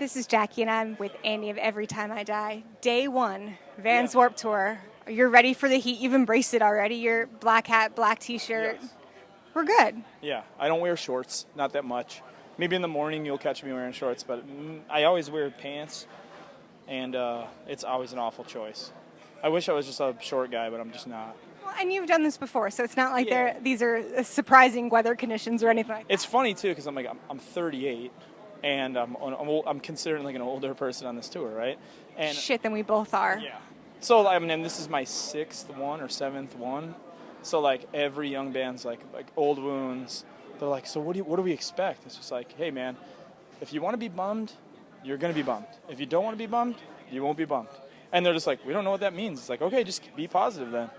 This is Jackie, and I'm with Andy of Every Time I Die. Day one, Vans Warped Tour. You're ready for the heat. You've embraced it already. Your black hat, black T-shirt. Yes. We're good. Yeah, I don't wear shorts, not that much. Maybe in the morning you'll catch me wearing shorts, but I always wear pants, and it's always an awful choice. I wish I was just a short guy, but I'm just not. Well, and you've done this before, so it's not like Yeah. these are surprising weather conditions or anything like that. It's funny too, because I'm 38, and I'm considered like an older person on this tour, right? And Shit, then we both are. yeah. So I mean, this is my 6th one or 7th one. So like every young band's like Old Wounds. They're like, so what do we expect? It's just like, hey man, if you want to be bummed, you're gonna be bummed. If you don't want to be bummed, you won't be bummed. And they're just like, we don't know what that means. It's like, okay, just be positive then.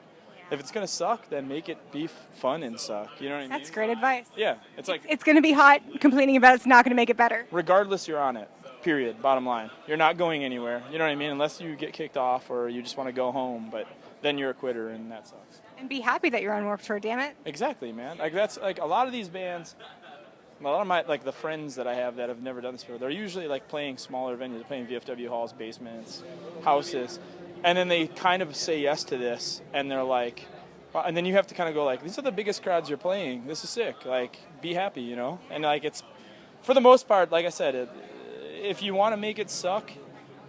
If it's gonna suck, then make it be fun and suck. You know what I mean? That's great advice. Yeah, it's like It's going to be hot. Complaining about it's not going to make it better. regardless, you're on it. Period. Bottom line. You're not going anywhere. You know what I mean? Unless you get kicked off or you just want to go home, but then you're a quitter and that sucks. And be happy that you're on Warped Tour, damn it. Exactly, man. Like that's like a lot of these bands. A lot of my like the friends that I have that have never done this before. They're usually like playing smaller venues, they're playing VFW halls, basements, houses, and then they kind of say yes to this, and they're like, well, and then you have to kind of go like, these are the biggest crowds you're playing. This is sick. Like, be happy, you know. And like it's, for the most part, like I said, if you want to make it suck,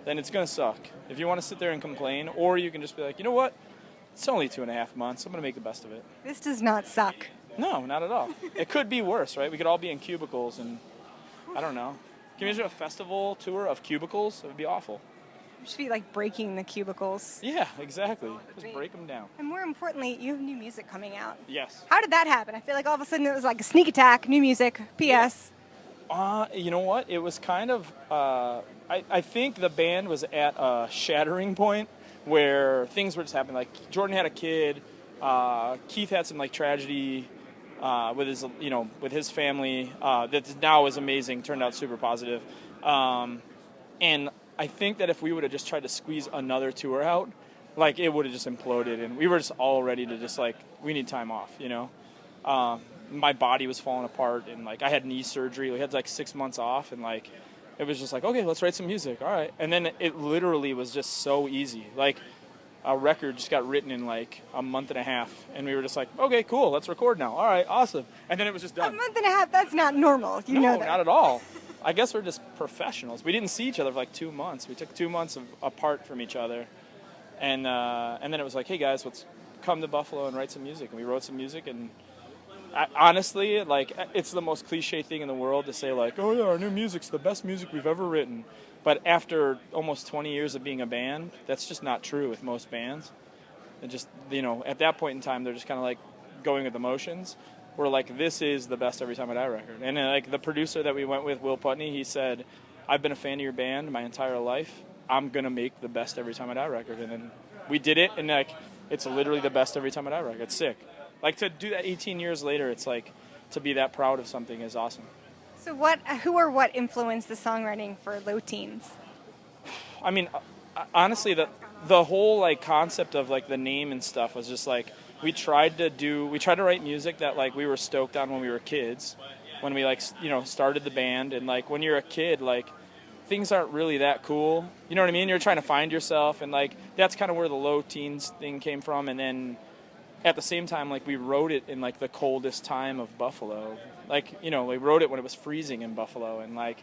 then it's gonna suck. If you want to sit there and complain, or you can just be like, you know what? It's only 2.5 months. I'm gonna make the best of it. This does not suck. No, not at all. It could be worse, right? We could all be in cubicles and, I don't know. Can you imagine a festival tour of cubicles? It would be awful. You should be like breaking the cubicles. Yeah, exactly. Just break them down. And more importantly, you have new music coming out. Yes. How did that happen? I feel like all of a sudden it was like a sneak attack, new music, PS. You know what? It was kind of, I think the band was at a shattering point where things were just happening. Like, Jordan had a kid. Keith had some, like, tragedy with his family that now is amazing, turned out super positive. And I think that if we would have just tried to squeeze another tour out, like, it would have just imploded, and we were just all ready to just, like, we need time off, you know? My body was falling apart, and, like, I had knee surgery. We had, like, 6 months off, and, like, it was just like, okay, let's write some music, all right. And then it literally was just so easy. Like, a record just got written in, like, a month and a half, and we were just like, okay, cool, let's record now. All right, awesome. And then it was just done. A month and a half, that's not normal. You know that. No, not at all. I guess we're just professionals. We didn't see each other for like 2 months. We took 2 months apart from each other. And then it was like, hey guys, let's come to Buffalo and write some music. And we wrote some music, and honestly, like, it's the most cliche thing in the world to say like, oh yeah, our new music's the best music we've ever written. But after almost 20 years of being a band, that's just not true with most bands. And just, you know, at that point in time, they're just kind of like going with the motions. We're like, this is the best Every Time I Die record. And like the producer that we went with, Will Putney, he said, I've been a fan of your band my entire life. I'm going to make the best Every Time I Die record. And then we did it, and like, it's literally the best Every Time I Die record. It's sick. Like, to do that 18 years later, it's like, to be that proud of something is awesome. So who or what influenced the songwriting for Low Teens? I mean, honestly, the whole like concept of like the name and stuff was just like, we tried to write music that like we were stoked on when we were kids, when we like, you know, started the band. And like when you're a kid, like things aren't really that cool. You know what I mean? You're trying to find yourself, and like that's kind of where the Low Teens thing came from. And then at the same time, like we wrote it in like the coldest time of Buffalo. Like, you know, we wrote it when it was freezing in Buffalo, and like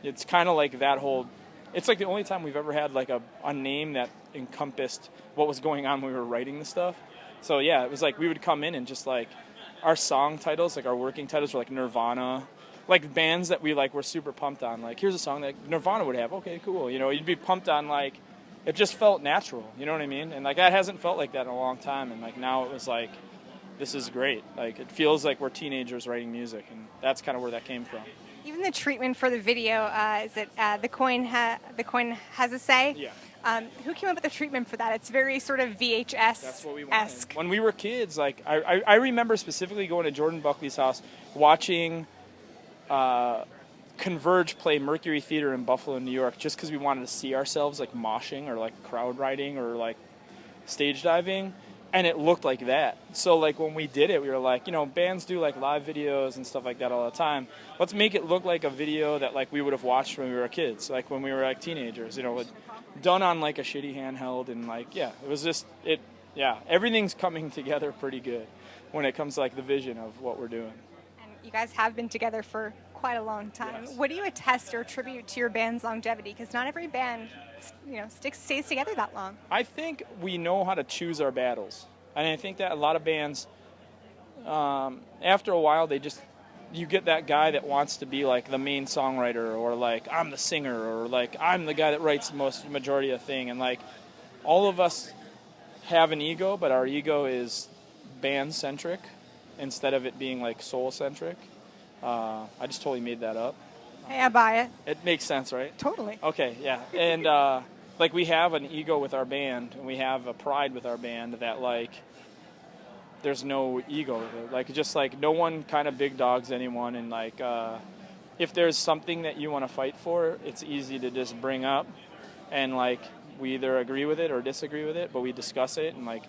it's kind of like that whole. It's like the only time we've ever had like a name that encompassed what was going on when we were writing the stuff. So yeah, it was like we would come in and just like our song titles, like our working titles were like Nirvana, like bands that we like were super pumped on. Like, here's a song that Nirvana would have. Okay, cool. You know, you'd be pumped on, like, it just felt natural. You know what I mean? And like that hasn't felt like that in a long time. And like now it was like, this is great. Like it feels like we're teenagers writing music, and that's kind of where that came from. Even the treatment for the video, is it the coin has a say? Yeah. Who came up with the treatment for that? It's very sort of VHS-esque. That's what we wanted. When we were kids, like I remember specifically going to Jordan Buckley's house, watching Converge play Mercury Theater in Buffalo, New York, just because we wanted to see ourselves like moshing or like crowd riding or like stage diving. and it looked like that. So like when we did it, we were like, you know, bands do like live videos and stuff like that all the time. Let's make it look like a video that like we would have watched when we were kids, like when we were like teenagers, you know, done on like a shitty handheld, and like, yeah, it was just it. Yeah, everything's coming together pretty good when it comes to like the vision of what we're doing. And you guys have been together for quite a long time. Yes. What do you attest or attribute to your band's longevity? Because not every band, stays together that long. I think we know how to choose our battles, and I think that a lot of bands, after a while, you get that guy that wants to be like the main songwriter, or like I'm the singer, or like I'm the guy that writes the majority of the thing, and like all of us have an ego, but our ego is band centric instead of it being like soul centric. I just totally made that up. Hey, I buy it. It makes sense, right? Totally. Okay, yeah. And like we have an ego with our band, and we have a pride with our band that like there's no ego. Like just like no one kind of big dogs anyone, and like if there's something that you want to fight for, it's easy to just bring up, and like we either agree with it or disagree with it, but we discuss it, and like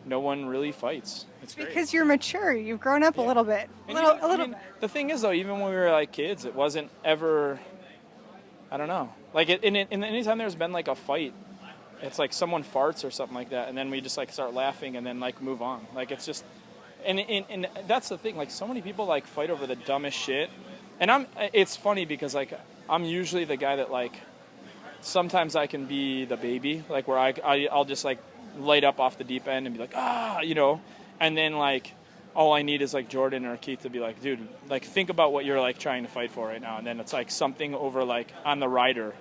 no one really fights. It's great. Because you're mature. You've grown up a little bit. I mean, the thing is, though, even when we were like kids, it wasn't ever. I don't know. Like, anytime there's been like a fight, it's like someone farts or something like that, and then we just like start laughing and then like move on. Like it's just, and that's the thing. Like so many people like fight over the dumbest shit, and it's funny because like I'm usually the guy that like sometimes I can be the baby, like where I'll just like light up off the deep end and be like, you know, and then like all I need is like Jordan or Keith to be like, dude, like think about what you're like trying to fight for right now, and then it's like something over like on the rider,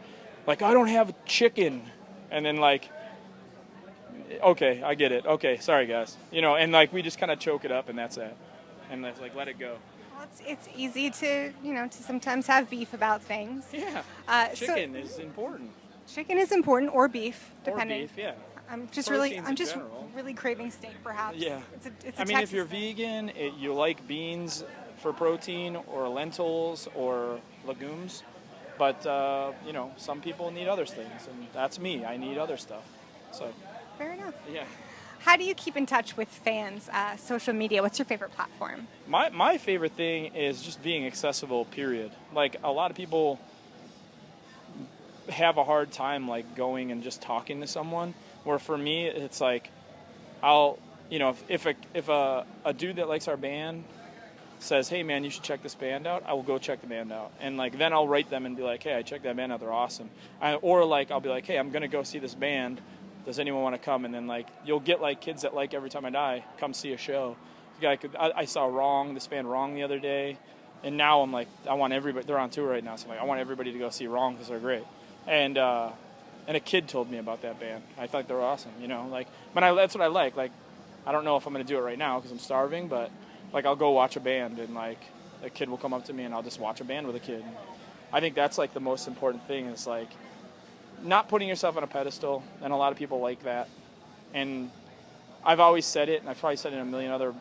like I don't have chicken, and then like, okay, I get it, okay, sorry guys, you know, and like we just kind of choke it up and that's it, and let's like let it go. Well, it's easy to to sometimes have beef about things. Yeah, chicken is important. Chicken is important, or beef, depending. Or beef, yeah. I'm just General. really craving steak, perhaps. Yeah. It's I mean, if you're vegan, you like beans for protein, or lentils, or legumes. But, some people need other things, and that's me. I need other stuff. So. Fair enough. Yeah. How do you keep in touch with fans? Social media, what's your favorite platform? My favorite thing is just being accessible, period. Like, a lot of people have a hard time, like, going and just talking to someone. Where for me, it's like, if a dude that likes our band says, hey man, you should check this band out, I will go check the band out. And like, then I'll write them and be like, hey, I checked that band out, they're awesome. Or like, I'll be like, hey, I'm going to go see this band. Does anyone want to come? And then like, you'll get like kids that like Every Time I Die, come see a show. I saw this band Wrong the other day. And now I'm like, I want everybody, they're on tour right now. So I'm like, I want everybody to go see Wrong because they're great. And a kid told me about that band. I thought they were awesome, like, but that's what I like. Like, I don't know if I'm going to do it right now because I'm starving, but like, I'll go watch a band and like, a kid will come up to me and I'll just watch a band with a kid. I think that's like the most important thing is like, not putting yourself on a pedestal, and a lot of people like that. And I've always said it, and I've probably said it in a million other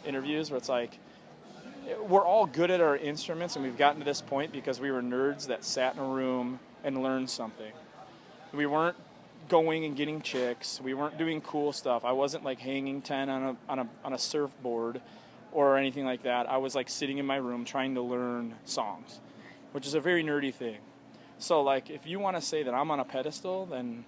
interviews where it's like, we're all good at our instruments, and we've gotten to this point because we were nerds that sat in a room and learned something. We weren't going and getting chicks. We weren't doing cool stuff. I wasn't like hanging 10 on a surfboard or anything like that. I was like sitting in my room trying to learn songs, which is a very nerdy thing. So like, if you want to say that I'm on a pedestal, then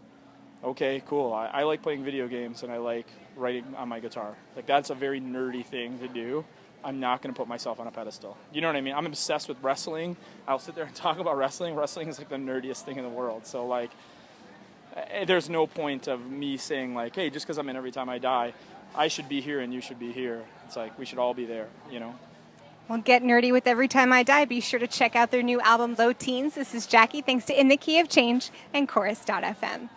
okay, cool. I like playing video games and I like writing on my guitar. Like, that's a very nerdy thing to do. I'm not going to put myself on a pedestal. You know what I mean? I'm obsessed with wrestling. I'll sit there and talk about wrestling. Wrestling is like the nerdiest thing in the world. So like, there's no point of me saying like, hey, just because I'm in Every Time I Die, I should be here and you should be here. It's like, we should all be there, Well, get nerdy with Every Time I Die. Be sure to check out their new album, Low Teens. This is Jackie. Thanks to In the Key of Change and Chorus.fm.